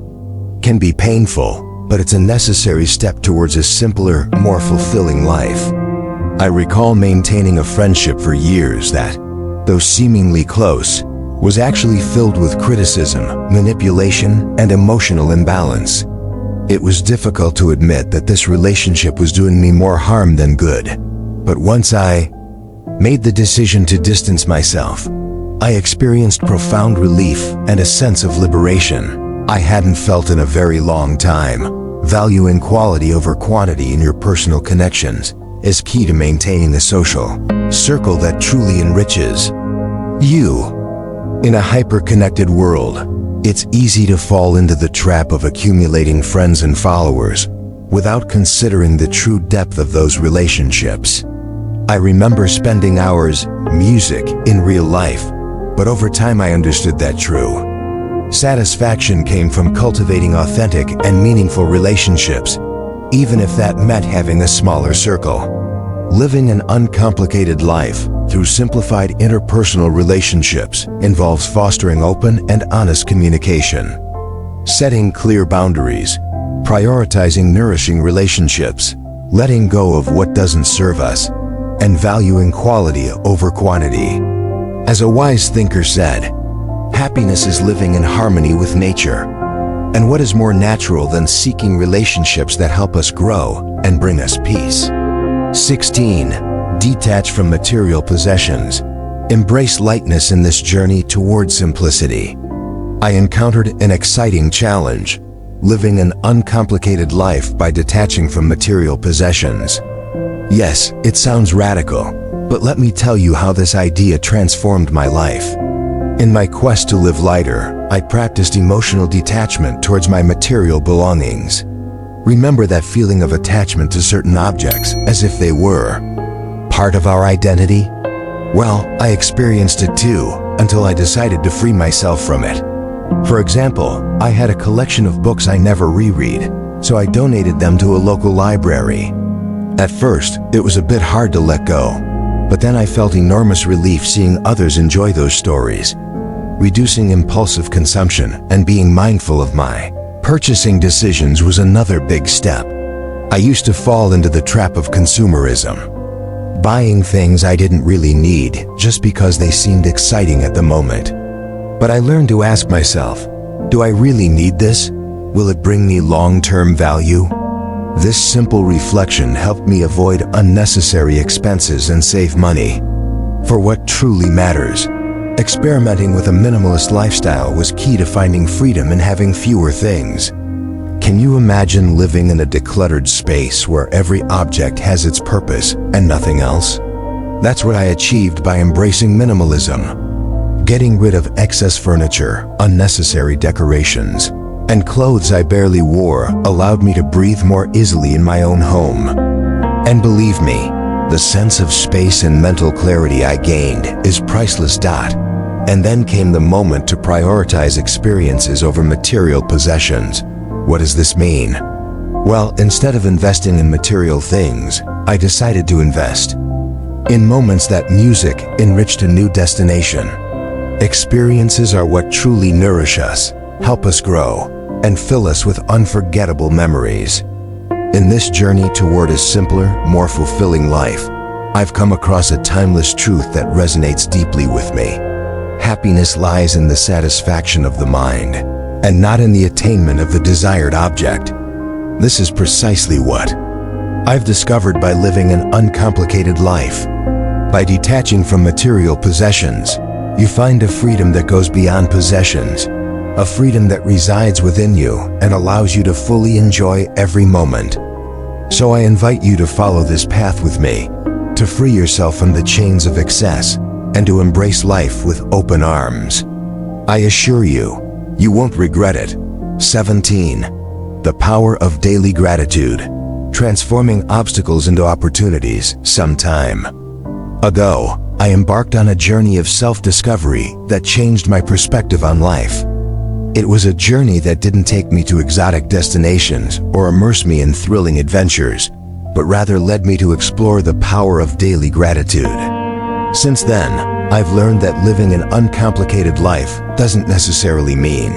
can be painful, but it's a necessary step towards a simpler, more fulfilling life. I recall maintaining a friendship for years that, though seemingly close, was actually filled with criticism, manipulation, and emotional imbalance. It was difficult to admit that this relationship was doing me more harm than good. But once I made the decision to distance myself, I experienced profound relief and a sense of liberation I hadn't felt in a very long time. Valuing quality over quantity in your personal connections is key to maintaining a social circle that truly enriches you. In a hyper-connected world, it's easy to fall into the trap of accumulating friends and followers without considering the true depth of those relationships. I remember spending hours music in real life, but over time I understood that true satisfaction came from cultivating authentic and meaningful relationships, even if that meant having a smaller circle. Living an uncomplicated life through simplified interpersonal relationships involves fostering open and honest communication, setting clear boundaries, prioritizing nourishing relationships, letting go of what doesn't serve us, and valuing quality over quantity. As a wise thinker said, happiness is living in harmony with nature. And what is more natural than seeking relationships that help us grow and bring us peace? 16. Detach from material possessions. Embrace lightness in this journey toward simplicity. I encountered an exciting challenge, living an uncomplicated life by detaching from material possessions. Yes, it sounds radical, but let me tell you how this idea transformed my life. In my quest to live lighter, I practiced emotional detachment towards my material belongings. Remember that feeling of attachment to certain objects as if they were part of our identity? Well, I experienced it too, until I decided to free myself from it. For example, I had a collection of books I never reread, so I donated them to a local library. At first, it was a bit hard to let go, but then I felt enormous relief seeing others enjoy those stories. Reducing impulsive consumption and being mindful of my purchasing decisions was another big step. I used to fall into the trap of consumerism, buying things I didn't really need just because they seemed exciting at the moment. But I learned to ask myself, do I really need this? Will it bring me long-term value? This simple reflection helped me avoid unnecessary expenses and save money. For what truly matters, experimenting with a minimalist lifestyle was key to finding freedom and having fewer things. Can you imagine living in a decluttered space where every object has its purpose and nothing else? That's what I achieved by embracing minimalism. Getting rid of excess furniture, unnecessary decorations, and clothes I barely wore allowed me to breathe more easily in my own home. And believe me, the sense of space and mental clarity I gained is priceless. And then came the moment to prioritize experiences over material possessions. What does this mean? Well, instead of investing in material things, I decided to invest in moments that music enriched a new destination. Experiences are what truly nourish us, help us grow, and fill us with unforgettable memories. In this journey toward a simpler, more fulfilling life, I've come across a timeless truth that resonates deeply with me. Happiness lies in the satisfaction of the mind, and not in the attainment of the desired object. This is precisely what I've discovered by living an uncomplicated life. By detaching from material possessions, you find a freedom that goes beyond possessions, a freedom that resides within you and allows you to fully enjoy every moment. So I invite you to follow this path with me, to free yourself from the chains of excess and to embrace life with open arms. I assure you, you won't regret it. 17. The power of daily gratitude, transforming obstacles into opportunities. Some time ago, I embarked on a journey of self-discovery that changed my perspective on life. It was a journey that didn't take me to exotic destinations or immerse me in thrilling adventures, but rather led me to explore the power of daily gratitude. Since then, I've learned that living an uncomplicated life doesn't necessarily mean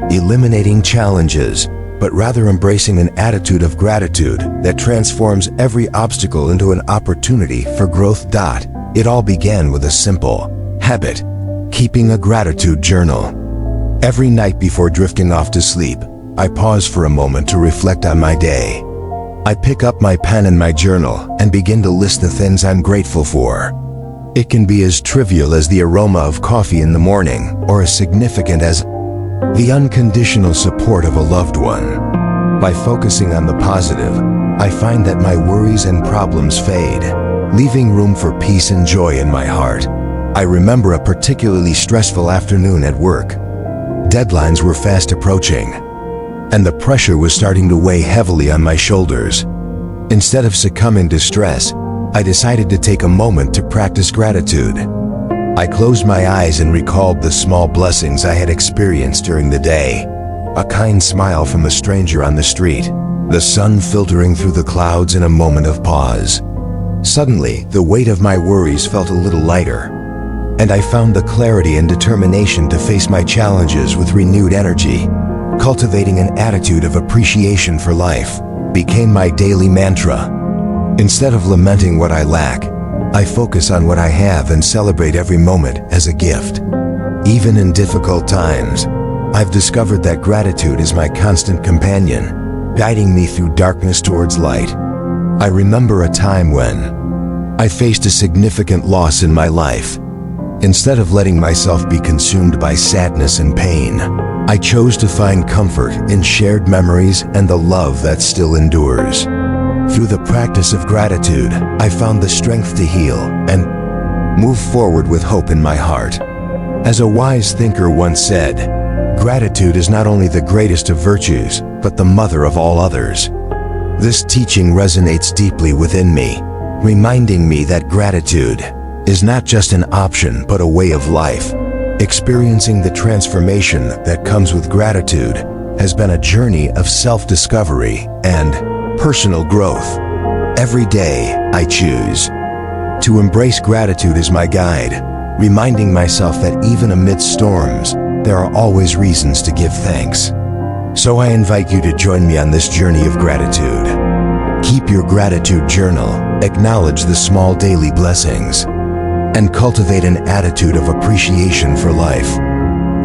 eliminating challenges, but rather embracing an attitude of gratitude that transforms every obstacle into an opportunity for growth. It all began with a simple habit: keeping a gratitude journal. Every night before drifting off to sleep, I pause for a moment to reflect on my day. I pick up my pen and my journal and begin to list the things I'm grateful for. It can be as trivial as the aroma of coffee in the morning, or as significant as the unconditional support of a loved one. By focusing on the positive, I find that my worries and problems fade, leaving room for peace and joy in my heart. I remember a particularly stressful afternoon at work. Deadlines were fast approaching, and the pressure was starting to weigh heavily on my shoulders. Instead of succumbing to stress, I decided to take a moment to practice gratitude. I closed my eyes and recalled the small blessings I had experienced during the day. A kind smile from a stranger on the street, the sun filtering through the clouds in a moment of pause. Suddenly, the weight of my worries felt a little lighter, and I found the clarity and determination to face my challenges with renewed energy. Cultivating an attitude of appreciation for life became my daily mantra. Instead of lamenting what I lack, I focus on what I have and celebrate every moment as a gift. Even in difficult times, I've discovered that gratitude is my constant companion, guiding me through darkness towards light. I remember a time when I faced a significant loss in my life. Instead of letting myself be consumed by sadness and pain, I chose to find comfort in shared memories and the love that still endures. Through the practice of gratitude, I found the strength to heal and move forward with hope in my heart. As a wise thinker once said, gratitude is not only the greatest of virtues, but the mother of all others. This teaching resonates deeply within me, reminding me that gratitude is not just an option, but a way of life. Experiencing the transformation that comes with gratitude has been a journey of self-discovery and personal growth. Every day, I choose to embrace gratitude as my guide, reminding myself that even amidst storms, there are always reasons to give thanks. So I invite you to join me on this journey of gratitude. Keep your gratitude journal, acknowledge the small daily blessings, and cultivate an attitude of appreciation for life.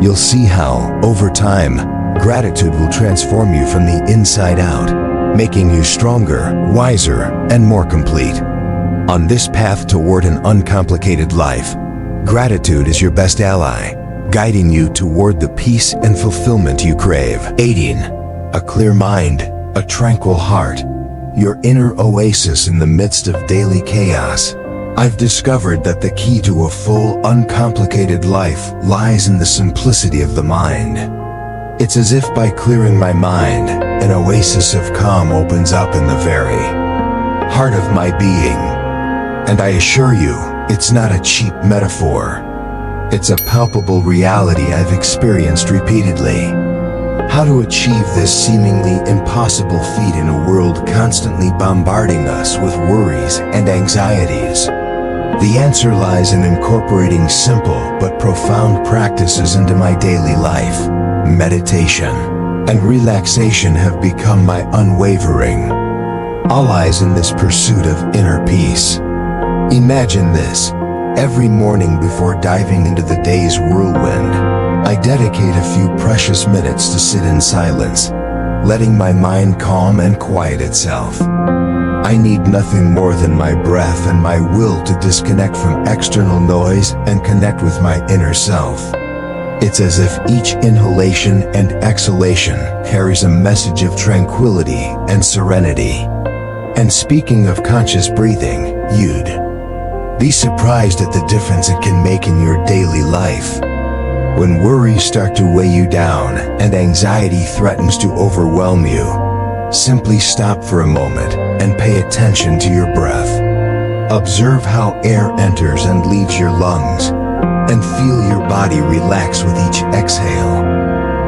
You'll see how, over time, gratitude will transform you from the inside out, making you stronger, wiser, and more complete. On this path toward an uncomplicated life, gratitude is your best ally, guiding you toward the peace and fulfillment you crave. 18. A clear mind, a tranquil heart, your inner oasis in the midst of daily chaos. I've discovered that the key to a full, uncomplicated life lies in the simplicity of the mind. It's as if by clearing my mind, an oasis of calm opens up in the very heart of my being. And I assure you, it's not a cheap metaphor. It's a palpable reality I've experienced repeatedly. How to achieve this seemingly impossible feat in a world constantly bombarding us with worries and anxieties? The answer lies in incorporating simple but profound practices into my daily life. Meditation and relaxation have become my unwavering allies in this pursuit of inner peace. Imagine this. Every morning before diving into the day's whirlwind, I dedicate a few precious minutes to sit in silence, letting my mind calm and quiet itself. I need nothing more than my breath and my will to disconnect from external noise and connect with my inner self. It's as if each inhalation and exhalation carries a message of tranquility and serenity. And speaking of conscious breathing, you'd be surprised at the difference it can make in your daily life. When worries start to weigh you down and anxiety threatens to overwhelm you, simply stop for a moment and pay attention to your breath. Observe how air enters and leaves your lungs, and feel your body relax with each exhale.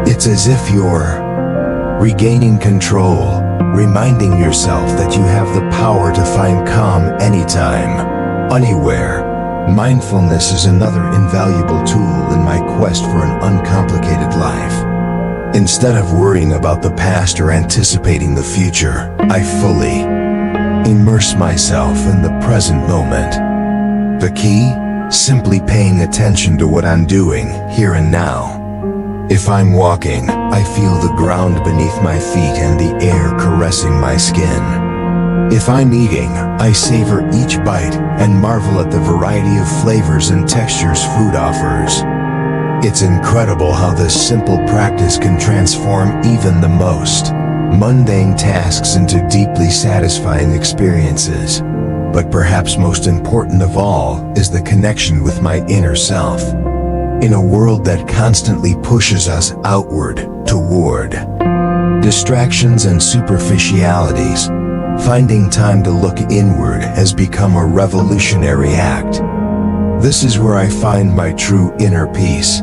It's as if you're regaining control, reminding yourself that you have the power to find calm anytime, anywhere. Mindfulness is another invaluable tool in my quest for an uncomplicated life. Instead of worrying about the past or anticipating the future, I fully immerse myself in the present moment. The key? Simply paying attention to what I'm doing here and now. If I'm walking, I feel the ground beneath my feet and the air caressing my skin. If I'm eating, I savor each bite and marvel at the variety of flavors and textures food offers. It's incredible how this simple practice can transform even the most mundane tasks into deeply satisfying experiences. But perhaps most important of all is the connection with my inner self. In a world that constantly pushes us outward, toward distractions and superficialities, finding time to look inward has become a revolutionary act. This is where I find my true inner peace,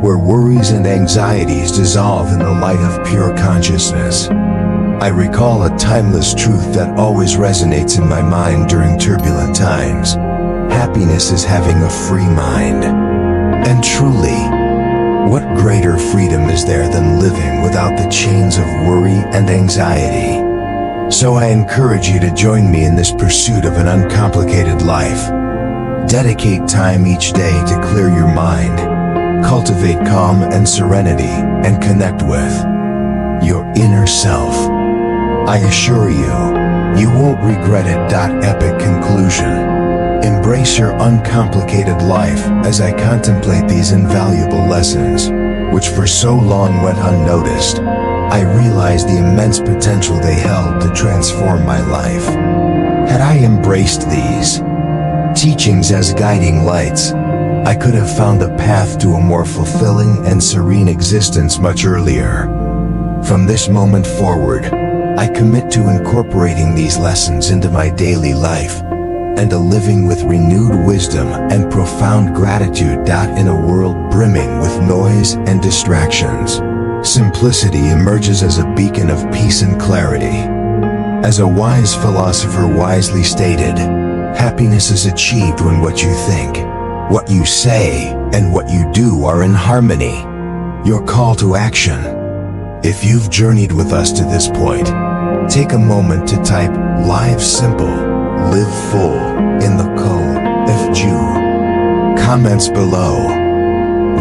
where worries and anxieties dissolve in the light of pure consciousness. I recall a timeless truth that always resonates in my mind during turbulent times. Happiness is having a free mind. And truly, what greater freedom is there than living without the chains of worry and anxiety? So I encourage you to join me in this pursuit of an uncomplicated life. Dedicate time each day to clear your mind, cultivate calm and serenity, and connect with your inner self. I assure you, you won't regret it. Epic conclusion. Embrace your uncomplicated life as I contemplate these invaluable lessons, which for so long went unnoticed. I realized the immense potential they held to transform my life. Had I embraced these teachings as guiding lights, I could have found a path to a more fulfilling and serene existence much earlier. From this moment forward, I commit to incorporating these lessons into my daily life and to living with renewed wisdom and profound gratitude. In a world brimming with noise and distractions, simplicity emerges as a beacon of peace and clarity. As a wise philosopher wisely stated, happiness is achieved when what you think, what you say, and what you do are in harmony. Your call to action. If you've journeyed with us to this point, Take a moment to type "Live Simple, Live Full" in the comments below.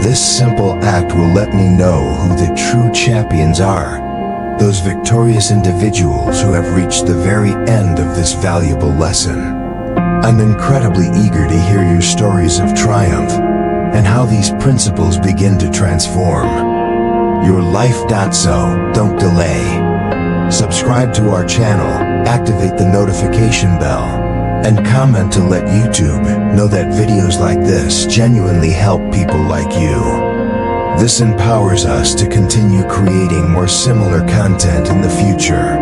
This simple act will let me know who the true champions are, those victorious individuals who have reached the very end of this valuable lesson. I'm incredibly eager to hear your stories of triumph and how these principles begin to transform your life. So don't delay. Subscribe to our channel, activate the notification bell, and comment to let YouTube know that videos like this genuinely help people like you. This empowers us to continue creating more similar content in the future.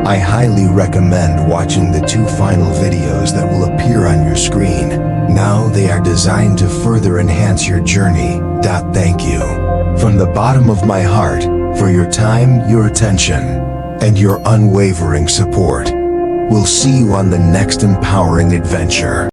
I highly recommend watching the 2 final videos that will appear on your screen. Now they are designed to further enhance your journey. Thank you from the bottom of my heart for your time, your attention, and your unwavering support. We'll see you on the next empowering adventure.